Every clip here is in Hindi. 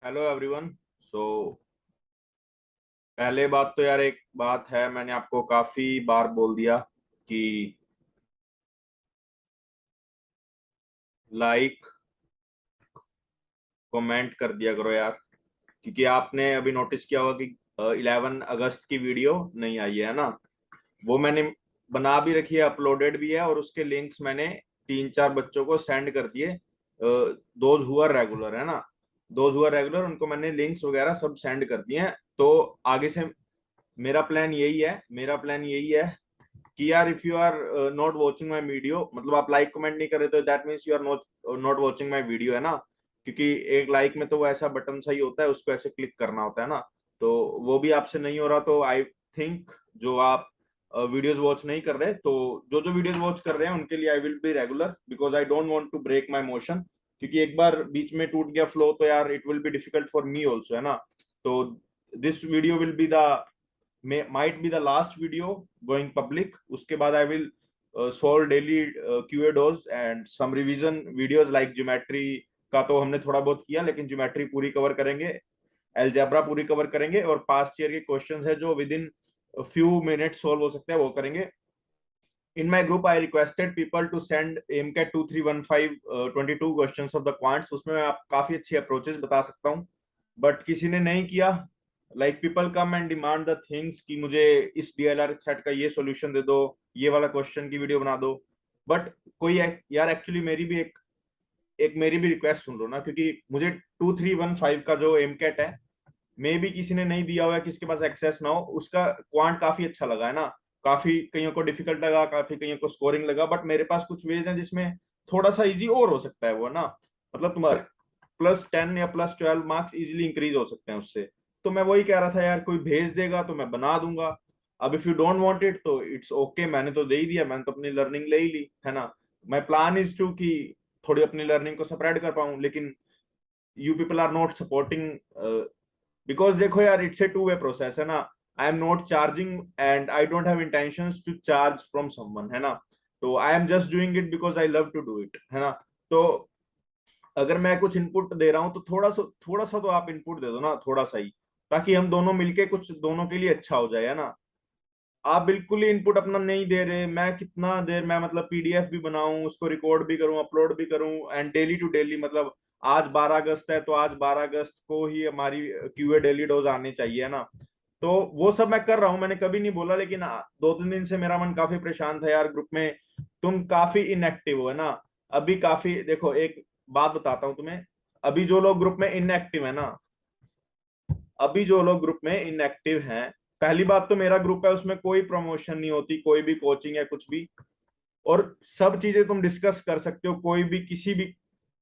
Hello everyone. सो पहले बात तो यार एक बात है, मैंने आपको काफी बार बोल दिया कि लाइक कमेंट कर दिया करो यार, क्योंकि आपने अभी नोटिस किया होगा कि 11 अगस्त की वीडियो नहीं आई है ना। वो मैंने बना भी रखी है, अपलोडेड भी है, और उसके लिंक्स मैंने 3-4 बच्चों को सेंड कर दिए। दोज हु आर रेगुलर है ना, दोज हु आर रेगुलर उनको मैंने लिंक्स वगैरह सब सेंड कर दिए हैं। तो आगे से मेरा प्लान यही है कि यार if you are not watching my video, मतलब आप लाइक कमेंट नहीं कर रहे, तो that means you are not not watching my video है ना। क्योंकि एक लाइक में तो वो ऐसा बटन सही होता है, उसको ऐसे क्लिक करना होता है ना। तो वो भी आपसे नहीं हो रहा, तो आई थिंक जो आप वीडियोस वॉच नहीं कर रहे, तो जो जो वीडियोस वॉच कर रहे हैं उनके लिए I will be regular, because I don't want to break my motion. क्योंकि एक बार बीच में टूट गया फ्लो तो यार it will be difficult for me also, है ना। तो this video will be the might be the last video going public. उसके बाद I will solve daily Q&As and some revision videos like geometry का तो हमने थोड़ा बहुत किया, लेकिन ज्योमेट्री पूरी कवर करेंगे, अलजेब्रा पूरी कवर करेंगे, और पास्ट ईयर के क्वेश्चंस है जो with in few minute solve हो सकते हैं वो करेंगे। In my group, I requested people to send AMCAT 2315 22 questions of the quants। उसमें मैं आप काफी अच्छी अप्रोचेस बता सकता हूँ, बट किसी ने नहीं किया। Like people come and demand the things कि मुझे इस डीएलआर सेट का ये सॉल्यूशन दे दो, ये वाला क्वेश्चन की वीडियो बना दो। बट कोई यार एक्चुअली मेरी भी रिक्वेस्ट सुन लो ना, क्योंकि मुझे 2315 का जो एमकेट है, मे भी किसी ने नहीं दिया हुआ है, किसके पास एक्सेस ना हो, उसका क्वांट काफी अच्छा लगा है ना। काफी कईयों को डिफिकल्ट लगा, काफी कईयों को स्कोरिंग लगा, बट मेरे पास कुछ वेज हैं जिसमें थोड़ा सा इजी और हो सकता है वो ना। मतलब तुम्हारे +10 या +12 मार्क्स इजिली इंक्रीज हो सकते हैं उससे। तो मैं वही कह रहा था यार, कोई भेज देगा तो मैं बना दूंगा। अब if you don't want it तो इट्स ओके, मैंने तो दे ही दिया, मैंने तो अपनी लर्निंग ले ही ली है ना। माई प्लान इज टू कि थोड़ी अपनी लर्निंग को स्प्रेड कर पाऊं, लेकिन you people are not supporting. Because देखो यार, it's a two way process है ना। I am not charging and I don't have intentions to charge from someone, है ना। तो I am just doing it because I love to do it, है ना। तो अगर मैं कुछ इनपुट दे रहा हूँ तो थोड़ा सा तो आप इनपुट दे दो ना, थोड़ा सा ही, ताकि हम दोनों मिलके कुछ दोनों के लिए अच्छा हो जाए, है ना। आप बिल्कुल ही इनपुट अपना नहीं दे रहे, मैं कितना देर मैं मतलब पीडीएफ भी बनाऊं, उसको रिकॉर्ड भी करूं, अपलोड भी करूं, एंड डेली टू डेली, मतलब आज 12 अगस्त है तो आज 12 अगस्त को ही हमारी क्यूए डेली डोज आनी चाहिए, है ना। तो वो सब मैं कर रहा हूँ, मैंने कभी नहीं बोला, लेकिन 2-3 दिन से मेरा मन काफी परेशान था यार। ग्रुप में तुम काफी इनएक्टिव हो, है ना। अभी काफी देखो, एक बात बताता हूँ तुम्हें। अभी जो लोग ग्रुप में इनएक्टिव है ना, अभी जो लोग ग्रुप में इनएक्टिव हैं, पहली बात तो मेरा ग्रुप है, उसमें कोई प्रमोशन नहीं होती, कोई भी कोचिंग या कुछ भी, और सब चीजें तुम डिस्कस कर सकते हो, कोई भी किसी भी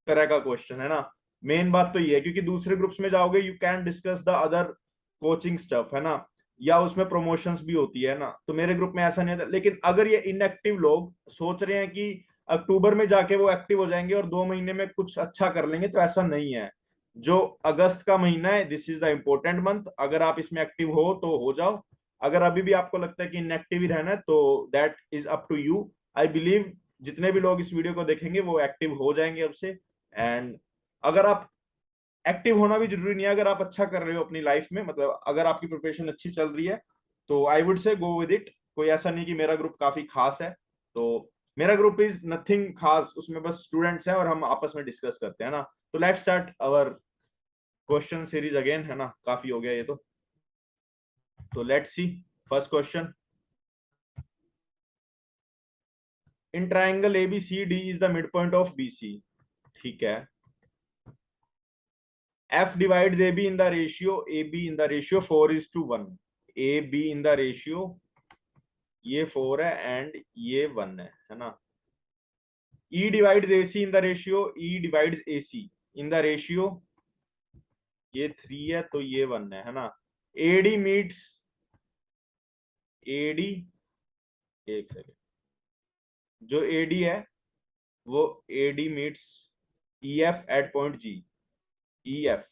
तरह का क्वेश्चन, है ना। मेन बात तो ये है, क्योंकि दूसरे ग्रुप्स में जाओगे you can discuss the other coaching stuff, है ना, या उसमें प्रमोशंस भी होती है ना। तो मेरे ग्रुप में ऐसा नहीं था। लेकिन अगर ये इनएक्टिव लोग सोच रहे हैं कि अक्टूबर में जाके वो एक्टिव हो जाएंगे और 2 महीने में कुछ अच्छा कर लेंगे, तो ऐसा नहीं है। जो अगस्त का महीना है, this is the important month, अगर आप इसमें एक्टिव हो तो हो जाओ। अगर अभी भी आपको लगता है कि इनएक्टिव ही रहना है, तो that is up to you. I believe जितने भी लोग इस वीडियो को देखेंगे वो एक्टिव हो जाएंगे अब से। एंड अगर आप एक्टिव होना भी जरूरी नहीं है, अगर आप अच्छा कर रहे हो अपनी लाइफ में, मतलब अगर आपकी प्रिपरेशन अच्छी चल रही है, तो I would say go with it. कोई ऐसा नहीं कि मेरा ग्रुप काफी खास है, तो मेरा ग्रुप इज नथिंग खास, उसमें बस स्टूडेंट्स हैं और हम आपस में डिस्कस करते हैं ना। तो let's start our question series again, है ना, काफी हो गया ये तो let's see first question. In triangle ABCD is the mid point of BC। ठीक है। F divides AB in the ratio 4:1। AB in the ratio, ये 4 है एंड ये 1 है ना। E divides AC in the ratio, E divides AC in the ratio, ये 3 है तो ये 1 है ना। AD meets AD, एक सेकेंड, जो AD है वो AD meets EF at point G। EF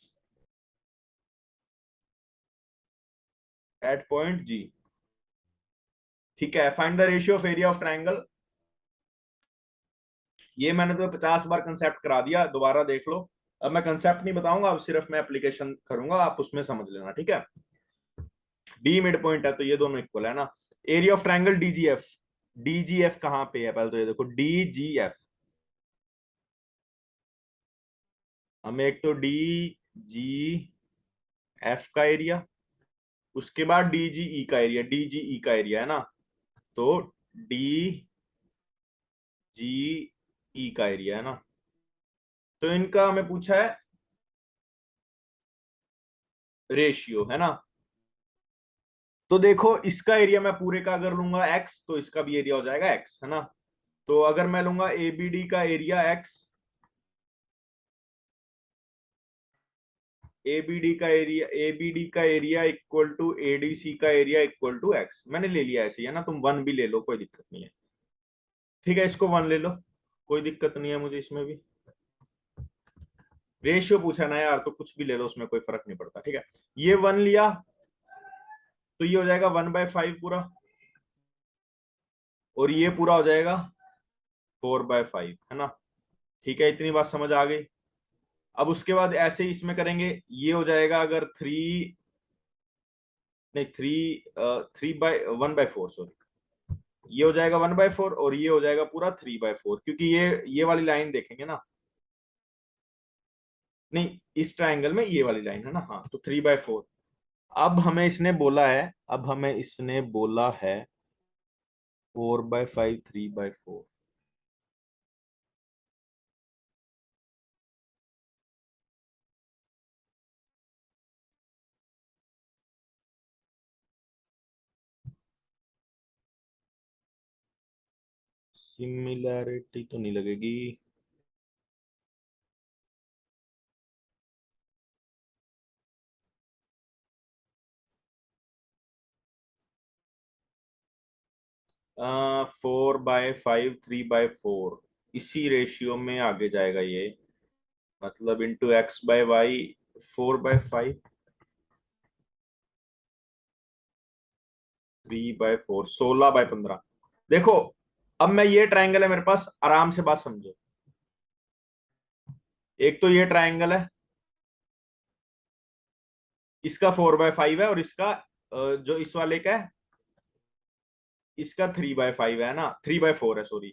at point G। ठीक है। Find the ratio of area of triangle. ये मैंने तो 50 बार कंसेप्ट करा दिया, दोबारा देख लो। अब मैं कंसेप्ट नहीं बताऊंगा, अब सिर्फ मैं एप्लीकेशन करूंगा, आप उसमें समझ लेना, ठीक है। डी मिड पॉइंट है तो ये दोनों इक्वल है ना। एरिया ऑफ ट्रायंगल डीजीएफ, डीजीएफ कहाँ पे है, पहले तो ये देखो डीजीएफ, हमें एक तो डी जी एफ का एरिया, उसके बाद डीजीई का एरिया, डीजीई का एरिया है ना, तो डी जी ई का एरिया है ना, तो इनका हमें पूछा है रेशियो है ना। तो देखो इसका एरिया मैं पूरे का अगर लूंगा एक्स तो इसका भी एरिया हो जाएगा एक्स है ना। तो अगर मैं लूंगा एबीडी का एरिया एक्स, एबीडी का एरिया इक्वल टू एडीसी का एरिया इक्वल टू एक्स, मैंने ले लिया ऐसे ही है ना, तुम वन भी ले लो कोई दिक्कत नहीं है, ठीक है, इसको वन ले लो, कोई दिक्कत नहीं है मुझे इसमें भी। रेशियो पूछा ना यार, तो कुछ भी ले लो उसमें कोई फर्क नहीं पड़ता, ठीक है। ये वन लिया तो ये हो जाएगा 1/5 पूरा, और ये पूरा हो जाएगा 4/5 है ना, ठीक है, इतनी बात समझ आ गई। अब उसके बाद ऐसे ही इसमें करेंगे, ये हो जाएगा अगर थ्री, नहीं थ्री, 3/1/4 सॉरी, ये हो जाएगा 1/4 और ये हो जाएगा पूरा 3/4, क्योंकि ये वाली लाइन देखेंगे ना, नहीं इस ट्राइंगल में ये वाली लाइन है ना, हाँ तो 3/4। अब हमें इसने बोला है, अब हमें इसने बोला है 4/5 3/4, सिमिलैरिटी तो नहीं लगेगी, 4/5 3/4 इसी रेशियो में आगे जाएगा ये, मतलब इंटू x/y 4/5 3/4 16/15। देखो अब मैं, ये ट्राइंगल है मेरे पास, आराम से बात समझो, एक तो ये ट्राइंगल है, इसका 4/5 है और इसका जो इस वाले का है इसका 3/5 है ना, 3/4 है सॉरी।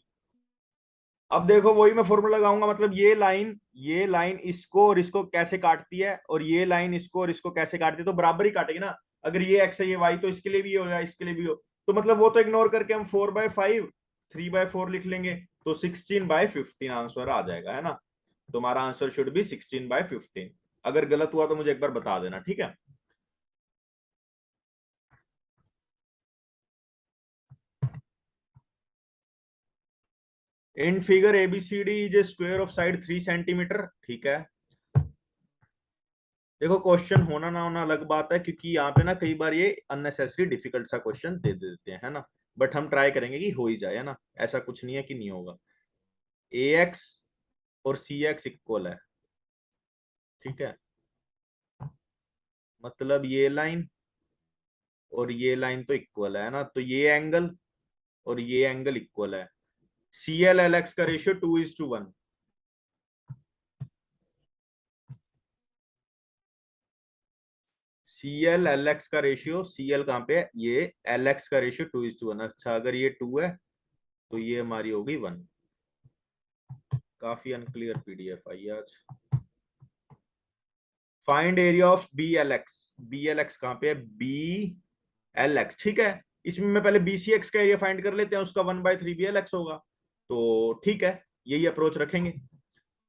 अब देखो वही मैं फॉर्मूला लगाऊंगा, मतलब ये लाइन इसको और इसको कैसे काटती है, और ये लाइन इसको और इसको कैसे काटती है, तो बराबर ही काटेगी ना। अगर ये एक्स है ये वाई, तो इसके लिए भी हो या इसके लिए भी हो, तो मतलब वो तो इग्नोर करके हम 4/5 3/4 लिख लेंगे, तो 16/15 आंसर आ जाएगा है ना। तुम्हारा आंसर शुड बी 16/15। अगर गलत हुआ तो मुझे एक बार बता देना, ठीक है। In figure ABCD is a square of side 3 centimetre, ठीक है। देखो क्वेश्चन होना ना होना अलग बात है, क्योंकि यहाँ पे ना कई बार ये अननेसेसरी डिफिकल्ट सा क्वेश्चन दे देते हैं है ना, बट हम ट्राई करेंगे कि हो ही जाए है ना, ऐसा कुछ नहीं है कि नहीं होगा। ए एक्स और सी एक्स इक्वल है, ठीक है, मतलब ये लाइन और ये लाइन तो इक्वल है ना, तो ये एंगल और ये एंगल इक्वल है। सी एल एल एक्स का ratio 2:1, C L L X का रेशियो, सी एल कहाँ पे है, ये एल एक्स का रेशियो 2:1, अच्छा अगर ये 2 है तो ये हमारी होगी 1। काफी अनक्लियर पीडीएफ आई है आज। Find area of B L X, B L X कहाँ पे है, बी एल एक्स, ठीक है। इसमें मैं पहले बी सी एक्स का एरिया फाइंड कर लेते हैं, उसका 1/3 बी एल एक्स होगा, तो ठीक है, यही अप्रोच रखेंगे।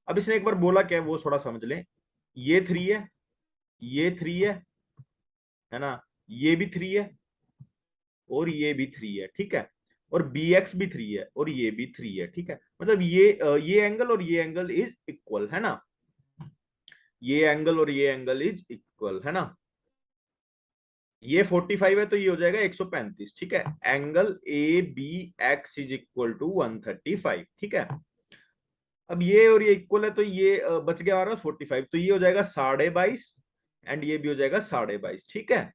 अब इसने एक बार बोला क्या है वो थोड़ा समझ लें, ये 3 है, ये 3 है ना, ये भी 3 है और ये भी 3 है, ठीक है, और बी एक्स भी 3 है और ये भी 3 है, ठीक है, मतलब ये एंगल और ये एंगल इज इक्वल है ना, ये एंगल और ये एंगल इज इक्वल है ना। ये 45 है तो ये हो जाएगा 135, ठीक है, angle A B X is equal to 135, ठीक है। अब ये और ये इक्वल है तो ये बच गया हमारा 45, तो ये हो जाएगा 22.5 एंड ये भी हो जाएगा 22.5, ठीक है।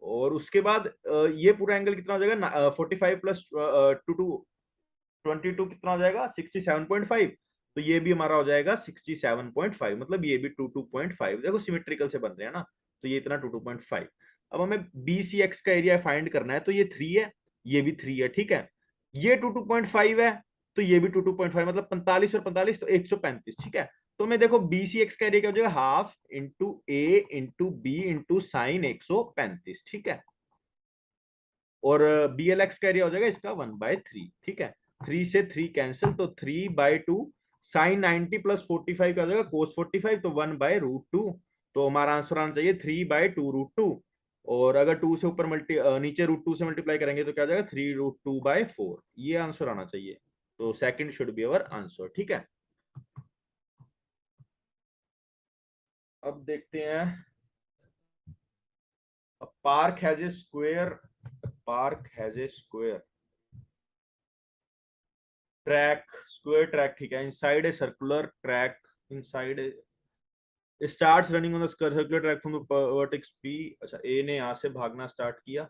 और उसके बाद ये पूरा एंगल कितना हो जाएगा, 45 प्लस 22 कितना हो जाएगा 67.5, तो ये भी हमारा हो जाएगा 67.5, मतलब ये भी 22.5। देखो सिमेट्रिकल से बन रहे हैं ना, तो ये इतना 22.5। अब हमें बी सी एक्स का एरिया फाइंड करना है, तो ये 3 है, ये भी 3 है, ठीक है। ये 22.5 है, तो ये भी 22.5, मतलब 45 और 45 तो 135, ठीक है। तो मैं देखो बी सी एक्स का एरिया क्या हो जाएगा, हाफ इंटू ए इंटू बी इंटू साइन 135, ठीक है। और बी एल एक्स का एरिया हो जाएगा इसका 1/3, ठीक है। 3 से 3 कैंसिल, तो 3/2 साइन 90 प्लस 45 का हो जाएगा कोस 45, तो 1/√2। तो हमारा आंसर आना चाहिए 3/2√2। और अगर 2 से ऊपर नीचे √2 से मल्टीप्लाई करेंगे तो क्या हो जाएगा 3√2/4, ये आंसर आना चाहिए। तो second should be our answer, ठीक है। अब देखते हैं, park has a square, park has a square track, square track, ठीक है। Inside a circular track, inside a starts running on the circular track from the vertex P. अच्छा, ए ने यहां से भागना स्टार्ट किया,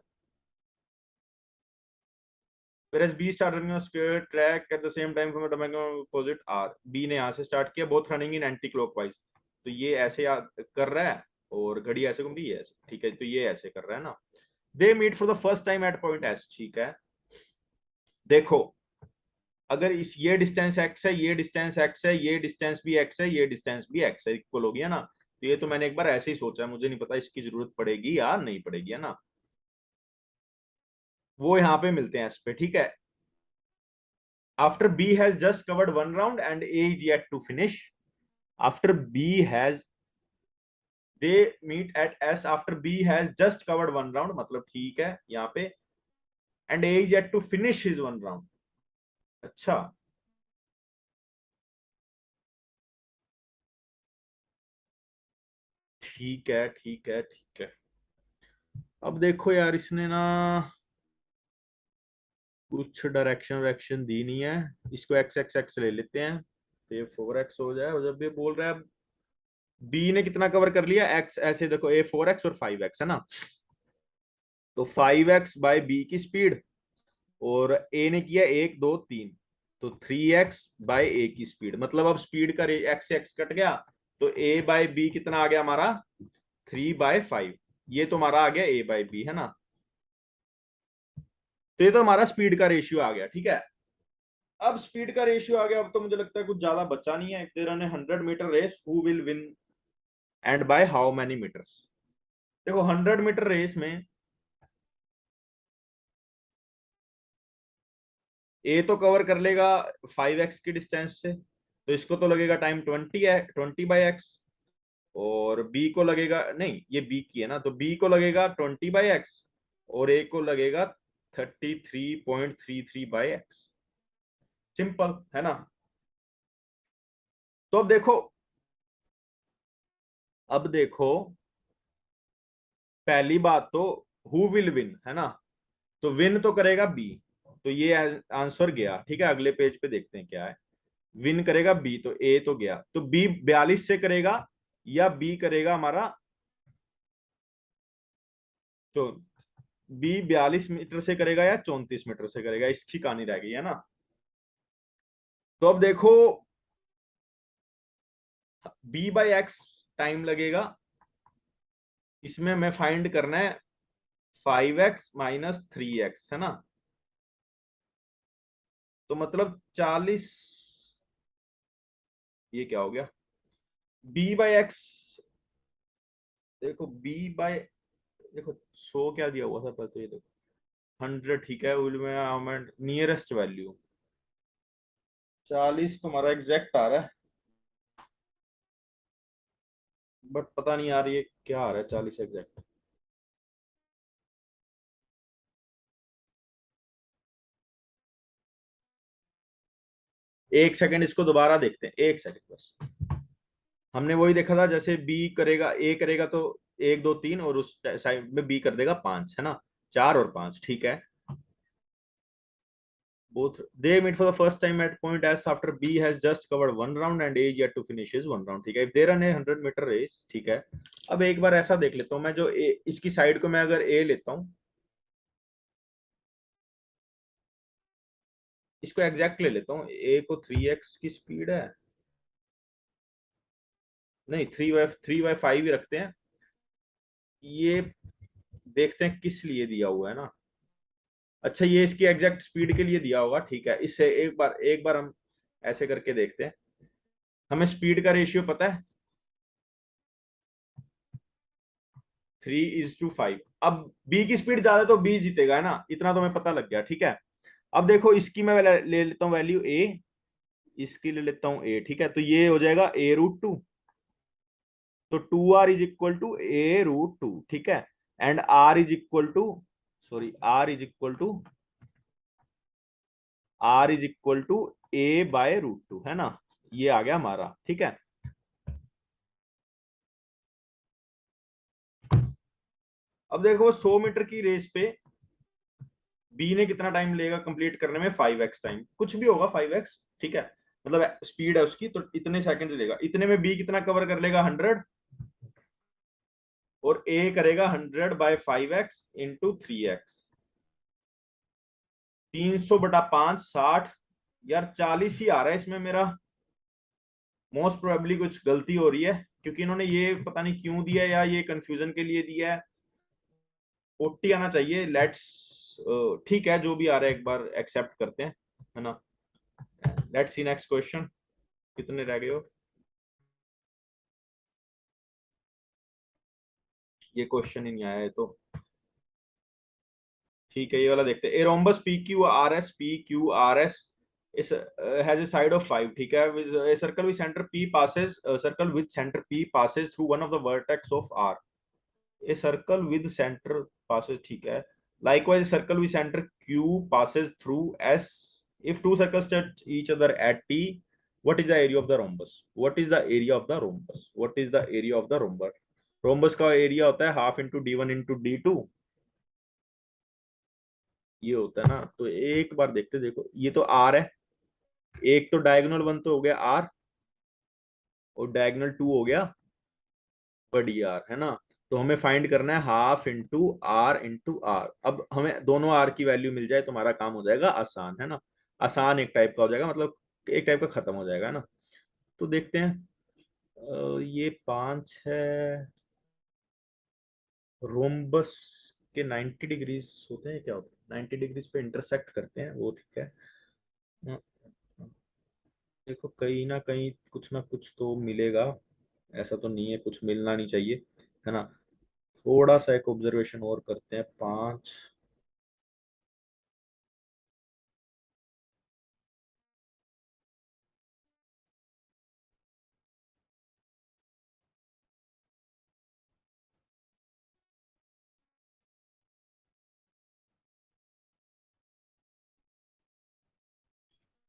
whereas B start running on square track at the same time from the diagonal opposite R। B ने यहाँ से स्टार्ट किया, both running in anti clockwise। तो ये ऐसे कर रहा है और घड़ी ऐसे घूम रही है, ठीक है। तो ये ऐसे कर रहा है ना। They meet for the first time at point S, ठीक है। देखो, अगर इस ये डिस्टेंस एक्स है, ये डिस्टेंस एक्स है, ये डिस्टेंस भी एक्स है, ये डिस्टेंस भी एक्स है, इक्वल हो गया ना। तो ये तो मैंने एक बार ऐसे ही सोचा है, मुझे नहीं पता इसकी जरूरत पड़ेगी या नहीं पड़ेगी, है ना। वो यहाँ पे मिलते हैं इस पे, ठीक है। After B has just covered one round and A is yet to finish. After B has, they meet at S after B has just covered one round, मतलब ठीक है यहाँ पे, and A is yet to finish his one round। अच्छा, ठीक है, ठीक है, ठीक है। अब देखो यार, इसने ना कुछ डायरेक्शन दी नहीं है। इसको एक्स एक्स एक्स ले लेते हैं, तो ये 4x हो जाए। और जब ये बोल रहा है बी ने कितना कवर कर लिया, एक्स, ऐसे देखो ए 4x और 5x है ना। तो 5x/b की स्पीड, और ए ने किया 1 2 3, तो 3x/a की स्पीड। मतलब अब स्पीड का एक्स से एक्स कट गया, तो a/b कितना आ गया हमारा, 3/5। ये तो हमारा आ गया a/b, है ना। तो ये तो हमारा स्पीड का रेशियो आ गया, ठीक है। अब स्पीड का रेशियो आ गया, अब तो मुझे लगता है कुछ ज्यादा बचा नहीं है। If they run a 100 metre race, who will win and by how many metres. देखो 100 मीटर रेस में ए तो कवर कर लेगा 5x की डिस्टेंस से, तो इसको तो लगेगा टाइम 20 है, 20/x। और बी को लगेगा, नहीं ये बी की है ना, तो बी को लगेगा 20/x, और ए को लगेगा 33.33/x। सिंपल है ना। तो अब देखो, पहली बात तो हु विल विन, है ना। तो विन तो करेगा बी, तो ये आंसर गया, ठीक है। अगले पेज पे देखते हैं क्या है। विन करेगा बी, तो ए तो गया, तो बी 42 से करेगा, या बी करेगा हमारा, तो बी 42 मीटर से करेगा या 34 मीटर से करेगा, इसकी कहानी रह गई है ना। तो अब देखो, b/x टाइम लगेगा, इसमें हमें फाइंड करना है 5x - 3x, है ना। तो मतलब 40, ये क्या हो गया, b/x। देखो b/, देखो 100 क्या दिया हुआ था पहले, तो ये देखो 100, ठीक है। विल में नियरेस्ट वैल्यू 40 तुम्हारा एग्जैक्ट आ रहा है, बट पता नहीं यार ये क्या आ रहा है 40 एग्जैक्ट। एक सेकंड, इसको दोबारा देखते हैं, एक सेकंड बस। हमने वही देखा था, जैसे बी करेगा, ए करेगा तो 1 2 3, और उस साइड में बी कर देगा 5, है ना। 4 और 5, ठीक है। both they meet for the first time at point S after B has just covered one round and A is yet to finish his one round, ठीक है। if they run a 100 metre race, ठीक है। अब एक बार ऐसा देख लेता हूँ मैं, जो इसकी साइड को मैं अगर A लेता हूँ, इसको एग्जैक्ट ले लेता हूँ, A को 3x की स्पीड है, नहीं, 3/5 ही रखते हैं। ये देखते हैं किस लिए दिया हुआ है ना। अच्छा, ये इसकी एग्जैक्ट स्पीड के लिए दिया होगा, ठीक है। इससे एक बार हम ऐसे करके देखते हैं। हमें स्पीड का रेशियो पता है, 3:5। अब बी की स्पीड ज्यादा है तो बी जीतेगा, है ना, इतना तो हमें पता लग गया, ठीक है। अब देखो इसकी मैं ले लेता हूँ वैल्यू ए, इसकी ले लेता हूँ ए, ठीक है। तो ये हो जाएगा a√2। तो 2r = a√2, ठीक है। And r is equal to a/√2, है ना। ये आ गया हमारा, ठीक है। अब देखो 100 मीटर की रेस पे बी ने कितना टाइम लेगा कंप्लीट करने में, 5x टाइम, कुछ भी होगा 5x, ठीक है। मतलब स्पीड है उसकी, तो इतने सेकंड लेगा। इतने में बी कितना कवर कर लेगा, 100। और ए करेगा 100/5x × 3x। 300/5 60। यार 40 ही आ रहा है इसमें मेरा। मोस्ट प्रोबेबली कुछ गलती हो रही है, क्योंकि इन्होंने ये पता नहीं क्यों दिया है, या ये कंफ्यूजन के लिए दिया है। 40 आना चाहिए। लेट्स, ठीक है, जो भी आ रहा है एक बार एक्सेप्ट करते हैं, है ना। Let's see next question. कितने रह गए हो। ये क्वेश्चन ही नहीं आया है तो, ठीक है, ये वाला देखते हैं। ए रोम्बस PQRS इस हैज ए साइड ऑफ 5, ठीक है। A circle with centre P passes through one of the vertex of R। A circle with centre passes, ठीक है। Likewise, circle with center Q passes through S. If two circles touch each other at T, what is the area of the rhombus? What is the area of the rhombus? What is the area of the rhombus? Rhombus का एरिया होता है हाफ इंटू D1 × D2। ये होता है ना। तो एक बार देखते, देखो ये तो आर है। एक तो डायगोनल 1 तो हो गया आर, और डायगोनल 2 हो गया बड़ी आर, है ना। तो हमें फाइंड करना है हाफ इंटू आर। अब हमें दोनों आर की वैल्यू मिल जाए तो हमारा काम हो जाएगा आसान, है ना। आसान एक टाइप का हो जाएगा, मतलब एक टाइप का खत्म हो जाएगा, है ना। तो देखते हैं। ये 5 है। रोम्बस के 90 डिग्रीज होते हैं, क्या होते हैं, 90 डिग्रीज पे इंटरसेक्ट करते हैं वो, ठीक है। देखो कहीं ना कहीं कुछ ना कुछ तो मिलेगा। ऐसा तो नहीं है कुछ मिलना नहीं चाहिए, है ना। थोड़ा सा एक ऑब्जर्वेशन और करते हैं। 5।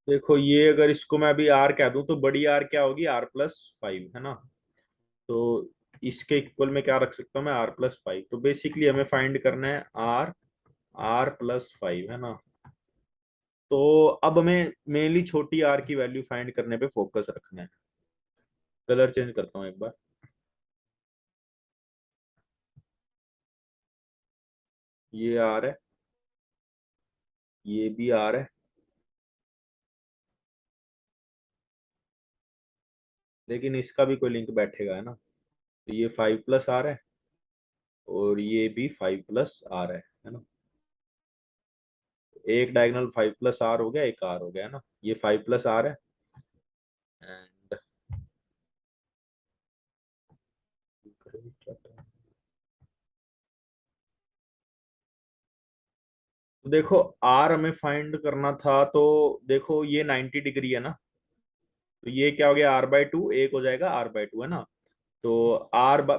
देखो ये अगर इसको मैं अभी आर कह दूं तो बड़ी आर क्या होगी, R+5, है ना। तो इसके इक्वल में क्या रख सकता हूँ मैं, R+5। तो बेसिकली हमें फाइंड करना है R+5, है ना। तो अब हमें मेनली छोटी आर की वैल्यू फाइंड करने पे फोकस रखना है। कलर चेंज करता हूँ एक बार। ये आर है, ये भी आर है, लेकिन इसका भी कोई लिंक बैठेगा, है ना। तो ये 5+R है, और ये भी 5+R है ना। एक डायगोनल 5+R हो गया, एक R हो गया, है ना। ये 5+R है। एंड तो देखो R हमें फाइंड करना था, तो देखो ये 90 डिग्री है ना। तो ये क्या हो गया, R/2, एक हो जाएगा R/2, है ना। तो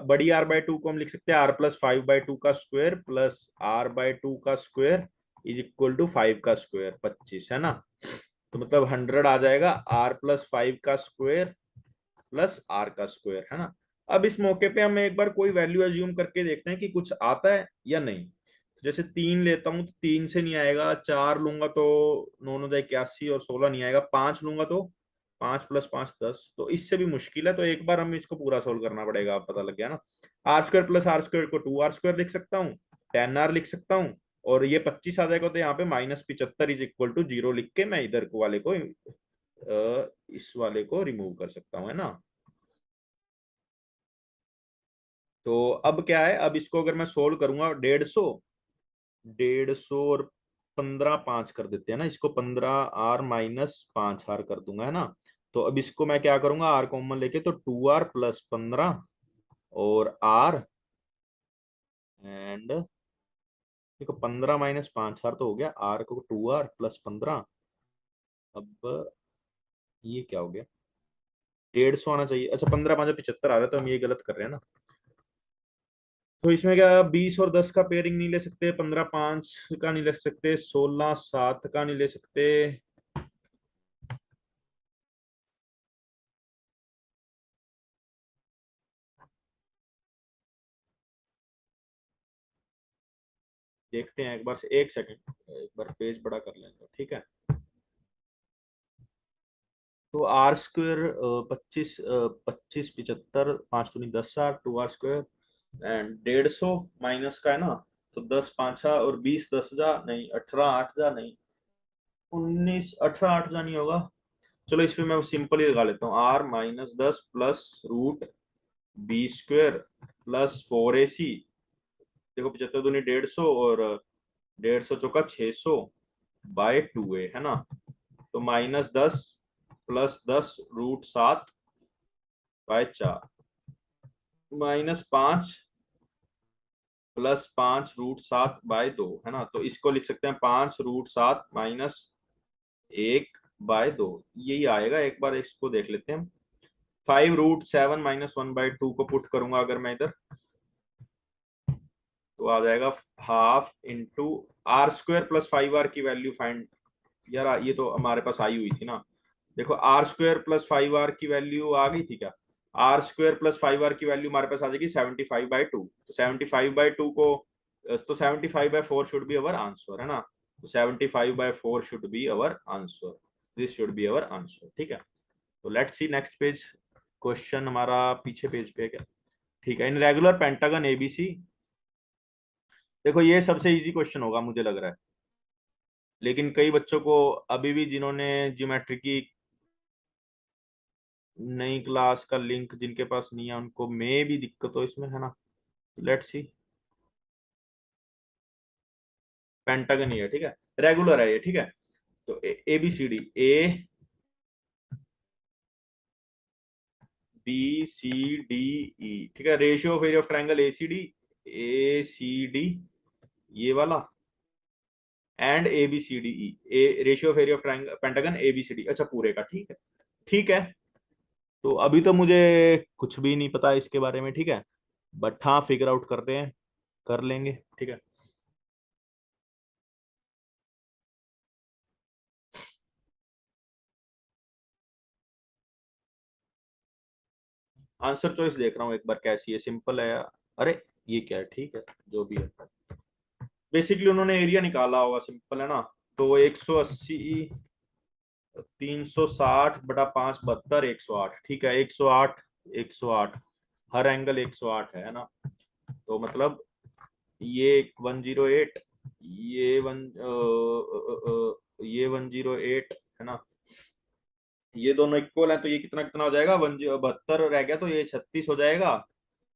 बड़ी R/2 को हम लिख सकते हैं R+5/2 का स्क्वायर प्लस R/2 का स्क्वायर इज इक्वल टू 5 का स्क्वायर, 25, है ना। तो मतलब 100 आ जाएगा R+5 का स्क्वायर प्लस आर का स्क्वायर, है ना। अब इस मौके पे हम एक बार कोई वैल्यू एज्यूम करके देखते हैं कि कुछ आता है या नहीं। जैसे 3 लेता हूँ तो 3 से नहीं आएगा, 4 लूंगा तो 9 9 81, और 16 नहीं आएगा, 5 लूंगा तो 5+5 10। तो इससे भी मुश्किल है, तो एक बार हमें इसको पूरा सोल्व करना पड़ेगा। आप पता लग गया ना। R² + R² को 2R² लिख सकता हूँ, 10R लिख सकता हूँ, और ये 25 आ जाएगा। तो यहाँ पे -75 इज इक्वल टू 0 लिख के मैं इधर को वाले को इस वाले को रिमूव कर सकता हूँ, है ना। तो अब क्या है, अब इसको अगर मैं सोल्व करूंगा, 150, और 15 5 कर देते हैं ना इसको, 15r - 5r कर दूंगा, है ना। तो अब इसको मैं क्या करूंगा, आर कॉमन लेके, तो 2r + 15 और r, एंड देखो 15 - 5r तो हो गया, r को 2r + 15। अब ये क्या हो गया, 150 आना चाहिए। अच्छा, 15 5 75 आ रहा है, तो हम ये गलत कर रहे हैं ना। तो इसमें क्या, 20 और 10 का पेयरिंग नहीं ले सकते, 15 5 का नहीं ले सकते, 16 7 का नहीं ले सकते। देखते हैं एक बार से, एक सेकंड, एक बार पेज बड़ा कर लेंगे, ठीक है। तो r² 25 25 75, 5 दूनी 10 r, 2r², एंड 150 माइनस का है ना, तो 10 5 और 20 10 जा नहीं, 18 8 जा नहीं, 19 18 8 जा नहीं होगा। चलो इसमें मैं सिंपल ही लगा लेता हूँ, r - 10 plus root b² +4ac। देखो 75 दूनी 150, और 150 चौका 600/2a, है ना। तो -10 +10 √7/4, -5 +5 √7/2, है ना। तो इसको लिख सकते हैं 5 √7 -1/2, यही आएगा। एक बार इसको देख लेते हैं। 5 √7 -1/2 को पुट करूंगा अगर मैं इधर, तो आ जाएगा हाफ इंटू r² + 5r की वैल्यू फाइंड। यार ये तो हमारे पास आई हुई थी ना। देखो r² + 5r की वैल्यू आ गई थी क्या, r² + 5r की वैल्यू हमारे पास आ जाएगी 75/2। तो 75/2 को, तो 75/4 शुड बी अवर आंसर, है ना। तो 75/4 should be our answer, this should be our answer, ठीक है। तो let's C next page. Question हमारा पीछे पेज पे है क्या, ठीक है। इन रेगुलर पेंटागन एबीसी, देखो ये सबसे इजी क्वेश्चन होगा मुझे लग रहा है, लेकिन कई बच्चों को अभी भी, जिन्होंने ज्योमेट्री की नई क्लास का लिंक जिनके पास नहीं है, उनको में भी दिक्कत हो इसमें, है ना। लेट्स सी, पेंटागन ही है, ठीक है, रेगुलर है ये, ठीक है। तो A B C D, A B C D E, ठीक है। Ratio of area of triangle ACD ये वाला, and ABCDE, a ratio of area of triangle pentagon ABCD, अच्छा पूरे का, ठीक है। ठीक है, तो अभी तो मुझे कुछ भी नहीं पता इसके बारे में, ठीक है। बट हाँ, फिगर आउट करते हैं, कर लेंगे, ठीक है। आंसर चॉइस देख रहा हूँ एक बार कैसी है, सिंपल है। अरे ये क्या है, ठीक है, जो भी है। बेसिकली उन्होंने एरिया निकाला होगा, सिंपल है ना। तो 180, 360/5 72, 108, ठीक है। 108 108, हर एंगल 108 है ना। तो मतलब ये 108, ये ये 108, है ना। ये दोनों इक्वल है, तो ये कितना कितना हो जाएगा, 172 रह गया, तो ये 36 हो जाएगा,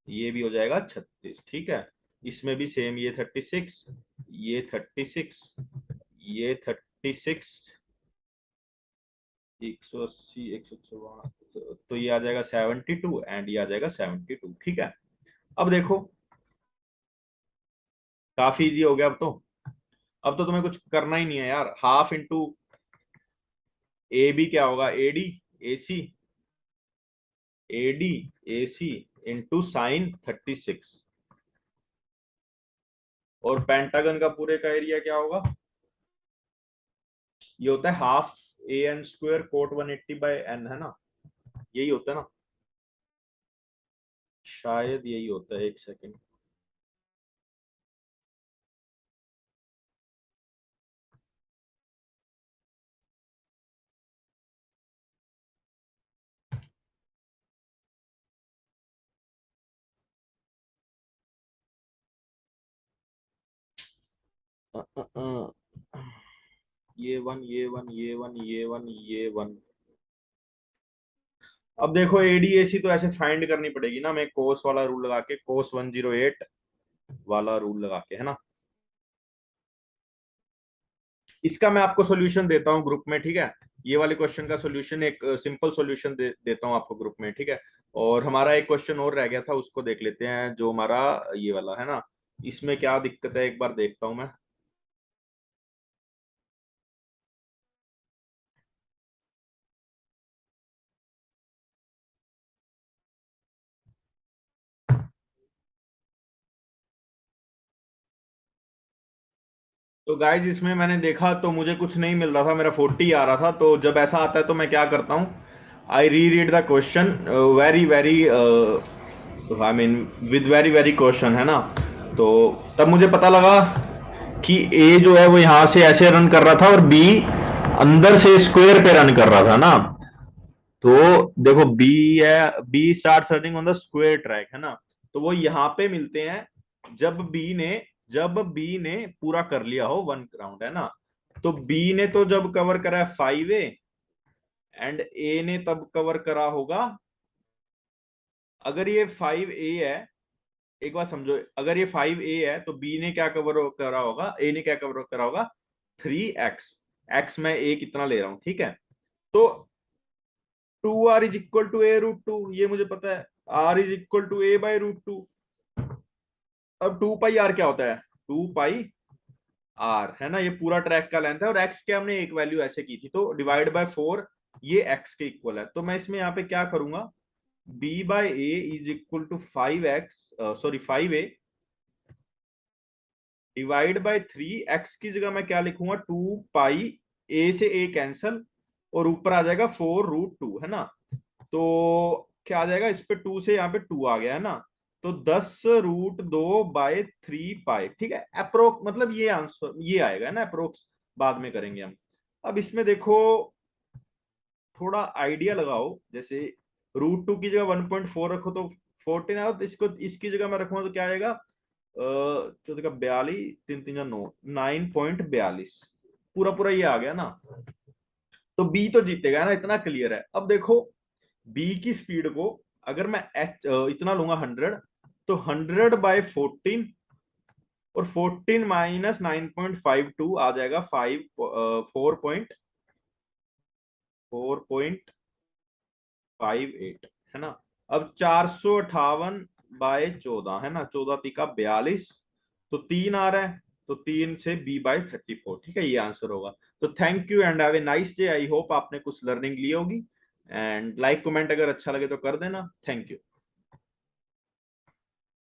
ये भी हो जाएगा 36, ठीक है। इसमें भी सेम, ये 36, ये 36, ये 36, 180 154, तो ये आ जाएगा 72, एंड ये आ जाएगा 72, ठीक है। अब देखो, काफी इजी हो गया अब तो। अब तो तुम्हें कुछ करना ही नहीं है यार, हाफ इंटू ए बी क्या होगा, A C A D A C into sine 36, और पेंटागन का पूरे का एरिया क्या होगा, ये होता है हाफ AN² कोट 180/n, है ना। यही होता है ना, शायद यही होता है, एक सेकेंड। ये वन, ये वन, ये वन, ये वन, ये वन, अब देखो एडीएसी तो ऐसे फाइंड करनी पड़ेगी ना, मैं कोस वाला रूल लगा के, कोस 108 वाला रूल लगा के, है ना। इसका मैं आपको सॉल्यूशन देता हूँ ग्रुप में, ठीक है। ये वाले क्वेश्चन का सॉल्यूशन, एक सिंपल सॉल्यूशन देता हूँ आपको ग्रुप में, ठीक है। और हमारा एक क्वेश्चन और रह गया था, उसको देख लेते हैं, जो हमारा ये वाला है ना। इसमें क्या दिक्कत है एक बार देखता हूँ मैं। तो गाइज इसमें मैंने देखा तो मुझे कुछ नहीं मिल रहा था, मेरा 40 आ रहा था। तो जब ऐसा आता है तो मैं क्या करता हूँ, I reread the question very very, I mean with very very question, है ना। तो तब मुझे पता लगा कि ए जो है वो यहां से ऐसे रन कर रहा था और बी अंदर से स्क्वायर पे रन कर रहा था ना। तो देखो बी है, B start running on the square track, है ना। तो वो यहाँ पे मिलते हैं जब बी ने, पूरा कर लिया हो 1 राउंड, है ना। तो बी ने तो जब कवर करा है 5A, एंड ए ने तब कवर करा होगा, अगर ये 5A है, एक बार समझो, अगर ये 5A है तो बी ने क्या कवर करा होगा, ए ने क्या कवर करा होगा, 3x। एक्स मैं ए कितना ले रहा हूं, ठीक है। तो 2r = a√2, ये मुझे पता है। r = a/√2। अब 2πr क्या होता है, 2πr, है ना। ये पूरा ट्रैक का लेंथ है, और x के हमने एक वैल्यू ऐसे की थी, तो डिवाइड बाय 4, ये x के इक्वल है। तो मैं इसमें यहाँ पे क्या करूंगा, b/a = 5x, sorry 5A divide by 3x की जगह मैं क्या लिखूंगा, 2π, a से a कैंसल, और ऊपर आ जाएगा 4√2, है ना। तो क्या आ जाएगा, इस पे 2 से यहाँ पे 2 आ गया, है ना। तो 10√2/3π, ठीक है। अप्रोक्स मतलब ये आंसर ये आएगा, है ना। अप्रोक्स बाद में करेंगे हम। अब इसमें देखो, थोड़ा आइडिया लगाओ, जैसे √2 की जगह 1.4 रखो तो 14 आओ, तो इसको इसकी जगह मैं रखूंगा तो क्या आएगा, 42, 3 3 9, 9.42, पूरा पूरा ये आ गया ना। तो बी तो जीतेगा ना, इतना क्लियर है। अब देखो बी की स्पीड को, अगर मैं इतना लूंगा 100, तो 100/14, और 14 माइनस 9.52 आ जाएगा 4.58, है ना। अब 458/14, है ना, 14×3 = 42, तो 3 आ रहा है, तो 3 से b/34, ठीक है, ये आंसर होगा। तो thank you and have a nice day. I hope आपने कुछ लर्निंग ली होगी, एंड लाइक कमेंट अगर अच्छा लगे तो कर देना। Thank you.